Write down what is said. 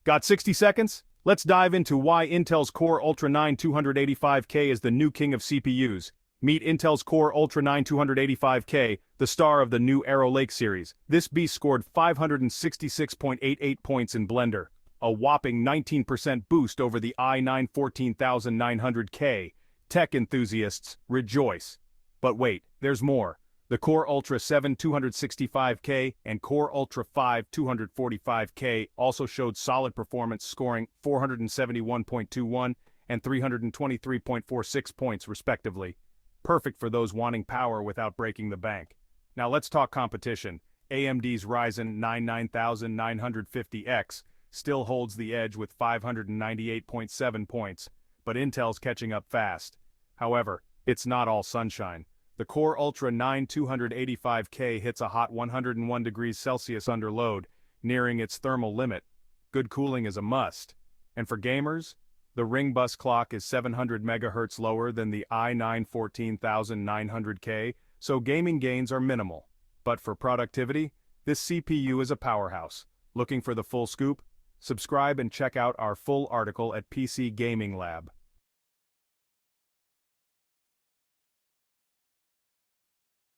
Got 60 seconds? Let's dive into why Intel's Core Ultra 9 285K is the new king of CPUs. Meet Intel's Core Ultra 9 285K, the star of the new Arrow Lake series. This beast scored 566.88 points in Blender, a whopping 19% boost over the i9 14900K. Tech enthusiasts, rejoice. But wait, there's more. The Core Ultra 7 265K and Core Ultra 5 245K also showed solid performance, scoring 471.21 and 323.46 points respectively. Perfect for those wanting power without breaking the bank. Now let's talk competition. AMD's Ryzen 9 9950X still holds the edge with 598.7 points, but Intel's catching up fast. However, it's not all sunshine. The Core Ultra 9 285K hits a hot 101 degrees Celsius under load, nearing its thermal limit. Good cooling is a must. And for gamers, the ring bus clock is 700 MHz lower than the i9 14900K, so gaming gains are minimal. But for productivity, this CPU is a powerhouse. Looking for the full scoop? Subscribe and check out our full article at PC Gaming Lab.